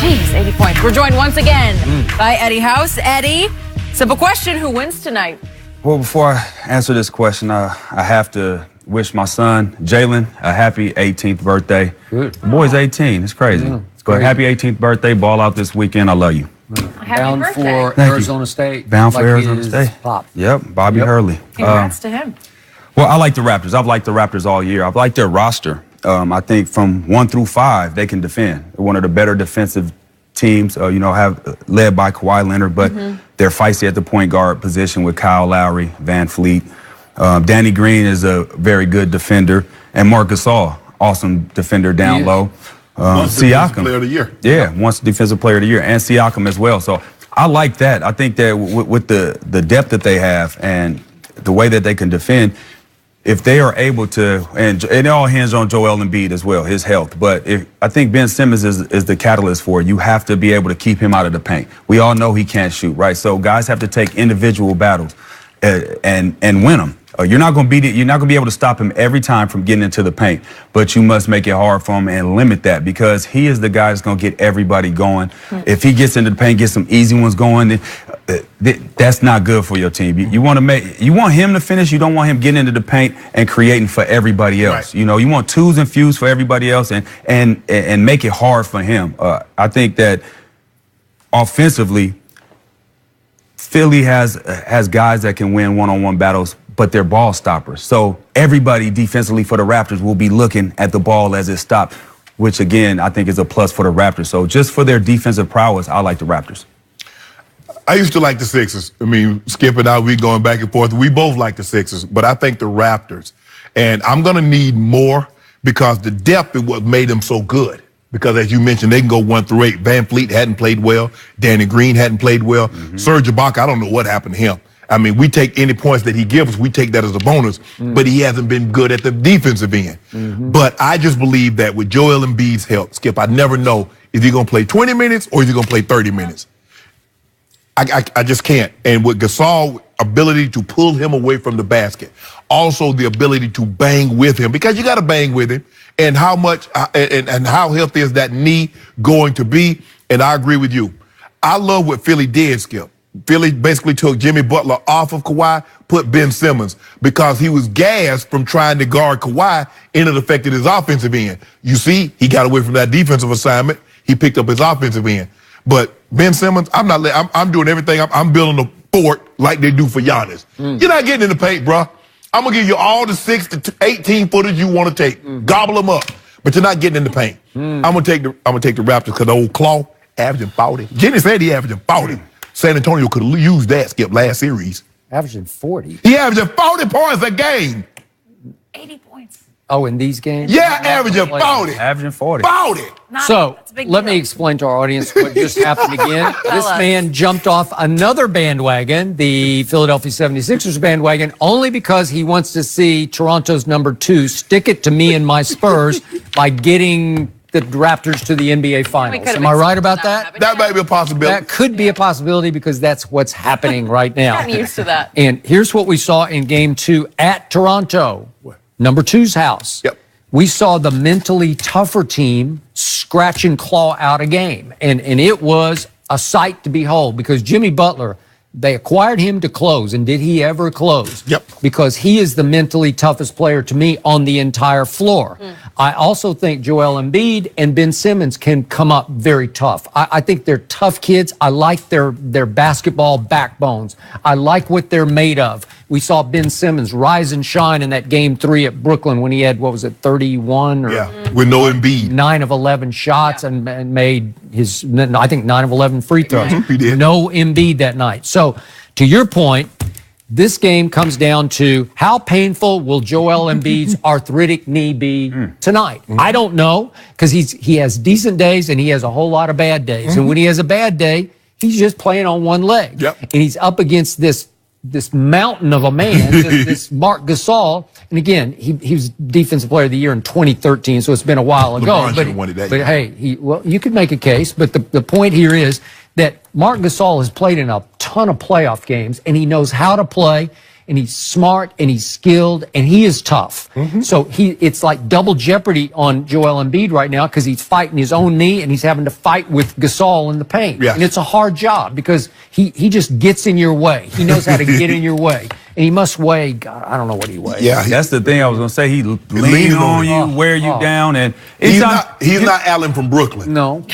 Jeez, 80 points. We're joined once again by Eddie House. Eddie, simple question, who wins tonight? Well, before I answer this question, I have to wish my son, Jalen, a happy 18th birthday. Good. The boy's 18. It's crazy. But happy 18th birthday. Ball out this weekend. I love you. Bound birthday. for Arizona State. Bound for like Arizona his State. Pop. Yep, Bobby Hurley. Congrats to him. Well, I like the Raptors. I've liked the Raptors all year. I've liked their roster. I think from 1 through 5, they can defend. They're one of the better defensive teams, have led by Kawhi Leonard, but they're feisty at the point guard position with Kyle Lowry, Van Fleet. Danny Green is a very good defender, and Marc Gasol, awesome defender down low. Once Defensive Player of the Year. Yeah, once Defensive Player of the Year, and Siakam as well. So I like that. I think that with the depth that they have and the way that they can defend, if they are able to, and it all hinges on Joel Embiid as well, his health. But I think Ben Simmons is the catalyst for it. You have to be able to keep him out of the paint. We all know he can't shoot, right? So guys have to take individual battles and win them. You're not going to be able to stop him every time from getting into the paint, but you must make it hard for him and limit that, because he is the guy that's going to get everybody going. If he gets into the paint, get some easy ones going, that's not good for your team. You want him to finish. You don't want him getting into the paint and creating for everybody else. Right. You want twos and fews for everybody else and make it hard for him. I think that offensively, Philly has guys that can win one-on-one battles, but they're ball stoppers. So everybody defensively for the Raptors will be looking at the ball as it stopped, which again, I think is a plus for the Raptors. So just for their defensive prowess, I like the Raptors. I used to like the Sixers. I mean, Skip and I, we going back and forth. We both like the Sixers, but I think the Raptors. And I'm going to need more, because the depth is what made them so good. Because as you mentioned, they can go 1 through 8. Van Fleet hadn't played well. Danny Green hadn't played well. Serge Ibaka, I don't know what happened to him. I mean, we take any points that he gives us, we take that as a bonus, but he hasn't been good at the defensive end. But I just believe that with Joel Embiid's help, Skip, I never know if he's going to play 20 minutes or is he going to play 30 minutes. I just can't. And with Gasol's ability to pull him away from the basket, also the ability to bang with him, because you got to bang with him, and how much and how healthy is that knee going to be? And I agree with you. I love what Philly did, Skip. Philly basically took Jimmy Butler off of Kawhi, put Ben Simmons, because he was gassed from trying to guard Kawhi, and it affected his offensive end. You see, he got away from that defensive assignment. He picked up his offensive end. But Ben Simmons, I'm doing everything. I'm building a fort like they do for Giannis. You're not getting in the paint, bro. I'm going to give you all the 6 to 18 footers you want to take. Gobble them up. But you're not getting in the paint. I'm going to take the Raptors, because the old Claw averaging 40. Jenny said he averaging 40. San Antonio could have used that, Skip, last series. Averaging 40. He averaging 40 points a game. 80 points. Oh, in these games? Yeah, averaging 40. Averaging 40. 40. So let me explain to our audience what just happened again. This man jumped off another bandwagon, the Philadelphia 76ers bandwagon, only because he wants to see Toronto's #2 stick it to me and my Spurs by getting the Raptors to the NBA Finals. Am I right about that? That might be a possibility. That could be a possibility, because that's what's happening right now. I'm used to that. And here's what we saw in Game 2 at Toronto, #2's house. Yep. We saw the mentally tougher team scratch and claw out a game. And it was a sight to behold, because Jimmy Butler, they acquired him to close. And did he ever close? Yep. Because he is the mentally toughest player to me on the entire floor. I also think Joel Embiid and Ben Simmons can come up very tough. I think they're tough kids. I like their basketball backbones. I like what they're made of. We saw Ben Simmons rise and shine in that Game 3 at Brooklyn when he had, 31 or with no Embiid. 9 of 11 shots and made his, I think, 9 of 11 free throws. He did. No Embiid that night. So to your point, this game comes down to how painful will Joel Embiid's arthritic knee be tonight? I don't know, because he has decent days and he has a whole lot of bad days. And when he has a bad day, he's just playing on one leg. And he's up against this mountain of a man, this Marc Gasol. And again, he was Defensive Player of the Year in 2013, so it's been a while ago. But hey, you could make a case. But the point here is that Marc Gasol has played in a ton of playoff games, and he knows how to play. and he's smart and he's skilled and he is tough. So it's like double jeopardy on Joel Embiid right now because he's fighting his own knee and he's having to fight with Gasol in the paint. Yes. And it's a hard job because he just gets in your way. He knows how to get in your way. And he must weigh, God, I don't know what he weighs. Yeah, that's the thing I was gonna say. He lean on you, wear you down, and he's not Allen from Brooklyn. No,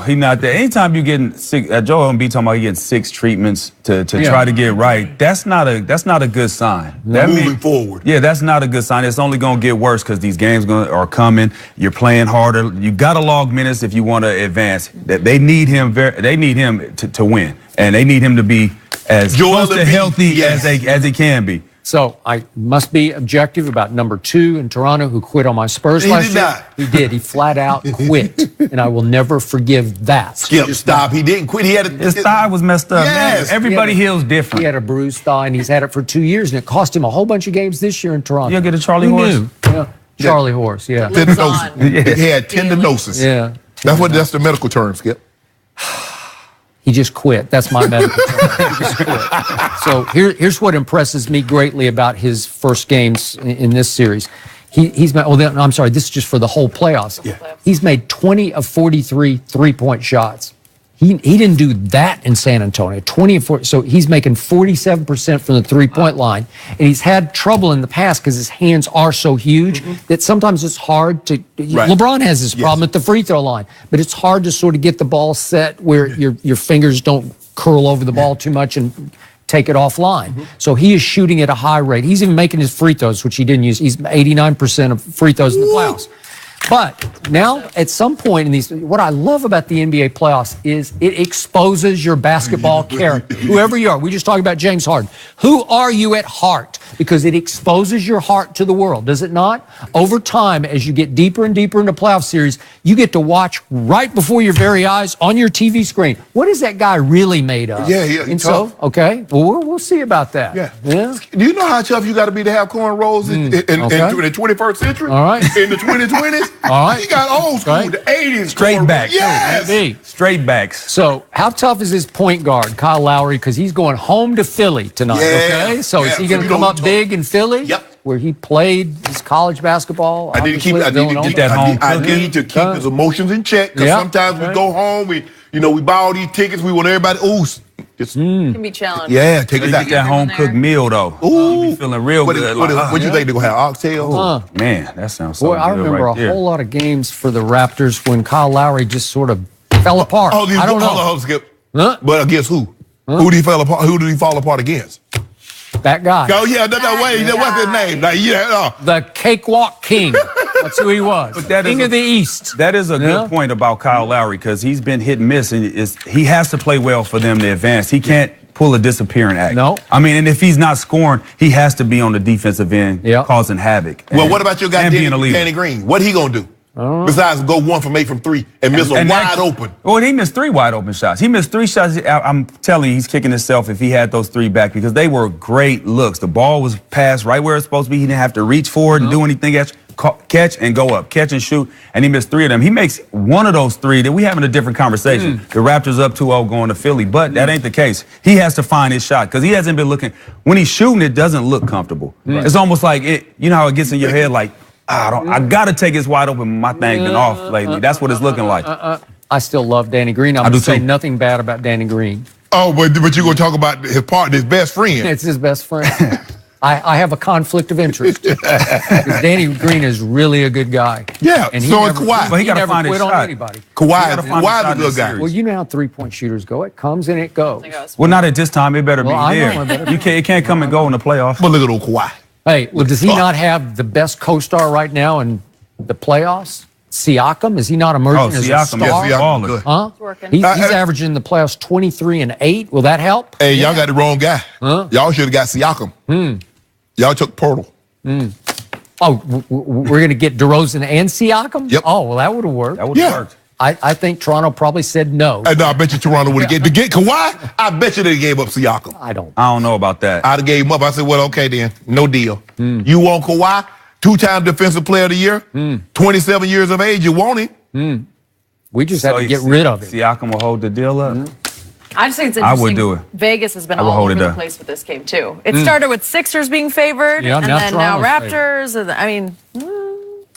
he's not there. Anytime you getting sick, Joel Embiid talking about he getting 6 treatments to try to get right. That's not a good sign. That Moving forward. Yeah, that's not a good sign. It's only gonna get worse because these games are coming. You're playing harder. You gotta log minutes if you want to advance. They need him. They need him to win, and they need him to be as close to healthy as he can be. So I must be objective about number 2 in Toronto who quit on my Spurs last year. He did. He flat out quit, and I will never forgive that. Skip, stop. He didn't quit. His thigh was messed up. Yes. Man. Everybody heals different. He had a bruised thigh, and he's had it for 2 years, and it cost him a whole bunch of games this year in Toronto. You'll get a Charlie Who horse? knew? Yeah. Charlie horse, yeah. Tendinosis. He had tendinosis. Yeah. That's the medical term, Skip. He just quit. That's my medical term. He just quit. So here's what impresses me greatly about his first games in this series. He's made, I'm sorry, this is just for the whole playoffs. Yeah. He's made 20 of 43 three-point shots. He didn't do that in San Antonio. 20 of 40, so he's making 47% from the three-point line. And he's had trouble in the past because his hands are so huge that sometimes it's hard to. Right. LeBron has this problem at the free throw line, but it's hard to sort of get the ball set where your fingers don't curl over the ball too much and take it offline. So he is shooting at a high rate. He's even making his free throws, which he didn't use. He's 89% of free throws in the playoffs. But now, at some point in these, what I love about the NBA playoffs is it exposes your basketball character. Whoever you are, we just talked about James Harden. Who are you at heart? Because it exposes your heart to the world, does it not? Over time, as you get deeper and deeper into playoff series, you get to watch right before your very eyes on your TV screen. What is that guy really made of? Yeah. And so, okay, well, we'll see about that. Yeah. Do you know how tough you got to be to have cornstrolls in the 21st century? All right. In the 2020s? All right. You got old school, the 80s. Straight backs. Yes. Maybe. Straight backs. So, how tough is his point guard, Kyle Lowry? Because he's going home to Philly tonight, okay? So, is he going to come up big in Philly? Yep. Where he played his college basketball? I need to keep his emotions in check because sometimes we go home, we buy all these tickets, we want everybody, Can be challenging. Yeah, take it Get that home cooked meal though. Ooh. Be feeling real good. What you think they're gonna have? Oxtail? Man, that sounds so Boy, good. I remember right a whole lot of games for the Raptors when Kyle Lowry just sort of fell apart. I don't know. Skip. Huh? But against who? Who did he fall apart? Who did he fall apart against? That guy. Oh yeah, that's that way. What's his name? The Cakewalk King. That's who he was. King of the East. That is a good point about Kyle Lowry because he's been hit and miss, and he has to play well for them to advance. He can't pull a disappearing act. No. I mean, and if he's not scoring, he has to be on the defensive end, causing havoc. Well, what about your guy Danny Green? What he gonna do? Besides go 1 from 8 from 3 and miss a wide open. Well, he missed 3 wide open shots. He missed 3 shots. I'm telling you, he's kicking himself if he had those 3 back because they were great looks. The ball was passed right where it's supposed to be. He didn't have to reach for it and do anything. Catch and go up, catch and shoot, and he missed 3 of them. He makes 1 of those 3, then we having a different conversation. The Raptors up 2-0 going to Philly, but that ain't the case. He has to find his shot because he hasn't been looking. When he's shooting, it doesn't look comfortable. It's almost like you know how it gets in your head like, I got to take this wide open. My thing been off lately. That's what it's looking like. I still love Danny Green. I'm going to say nothing bad about Danny Green. Oh, but you're going to talk about his partner, his best friend. It's his best friend. I have a conflict of interest. Because Danny Green is really a good guy. Yeah, and so is Kawhi. But he gotta never find quit his on shot. anybody. Kawhi's a good guy. Well, you know how three-point shooters go. It comes and it goes. Well, not at this time. It better be I there. know, it better be. It can't come and go in the playoffs. But look at old Kawhi. Hey, well, does he not have the best co-star right now in the playoffs? Siakam? Is he not emerging as a Siakam, star? Siakam, good. Huh? Working. He's averaging in the playoffs 23 and 8. Will that help? Hey, y'all got the wrong guy. Y'all should have got Siakam. Y'all took Portal. Oh, we're going to get DeRozan and Siakam? Yep. Oh, well, that would have worked. That would have worked. I think Toronto probably said no. No, I bet you Toronto would have to get Kawhi. I bet you they gave up Siakam. I don't. I don't know about that. I'd have gave him up. I said, well, okay then, no deal. You want Kawhi, 2-time Defensive Player of the Year, 27 years of age. You want him? We just have to get rid of him. Siakam will hold the deal up. I just think it's I interesting. would do it. Vegas has been I would all hold over it the up. place with this game, too. It started with Sixers being favored, Yeah, and now then now Toronto's Raptors. And I mean,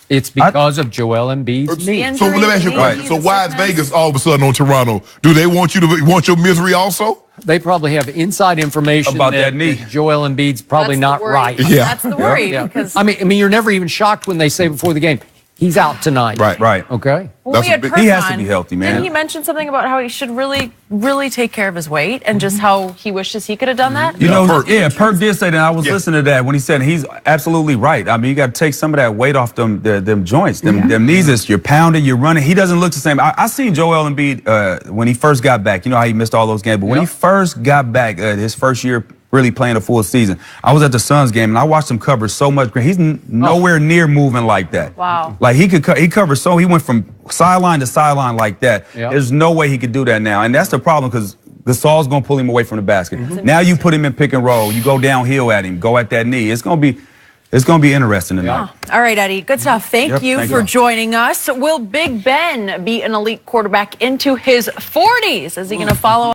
It's because of Joel Embiid's knee. injury, So let me ask you a knee, question. the So why is sickness. Vegas all of a sudden on Toronto? Do they want you to want your misery also? They probably have inside information About that knee. Joel Embiid's probably That's not the worry. right. Yeah. That's the worry. Yeah. Because I mean, you're never even shocked when they say before the game, he's out tonight. Right. Right. Okay. when That's we a had big- Perk He has to on, be healthy, man. Didn't he mention something about how he should really take care of his weight and just how he wishes he could have done that? You know, Perk. Perk did say that. I was Yeah. listening to that when he said he's absolutely right. I mean, you got to take some of that weight off them joints, them knees. You're pounding, you're running. He doesn't look the same. I seen Joel Embiid when he first got back. You know how he missed all those games, but when he first got back, his first year really playing a full season, I was at the Suns game and I watched him cover so much. He's nowhere near moving like that. Wow. Like he covered so he went from sideline to sideline like that. Yeah. There's no way he could do that now, and that's the problem because Gasol's going to pull him away from the basket. Now you put him in pick and roll. You go downhill at him, go at that knee. It's going to be interesting tonight. All right, Eddie. Good stuff. Thank Yep, you thank for you. joining us. Will Big Ben be an elite quarterback into his 40s? Is he going to follow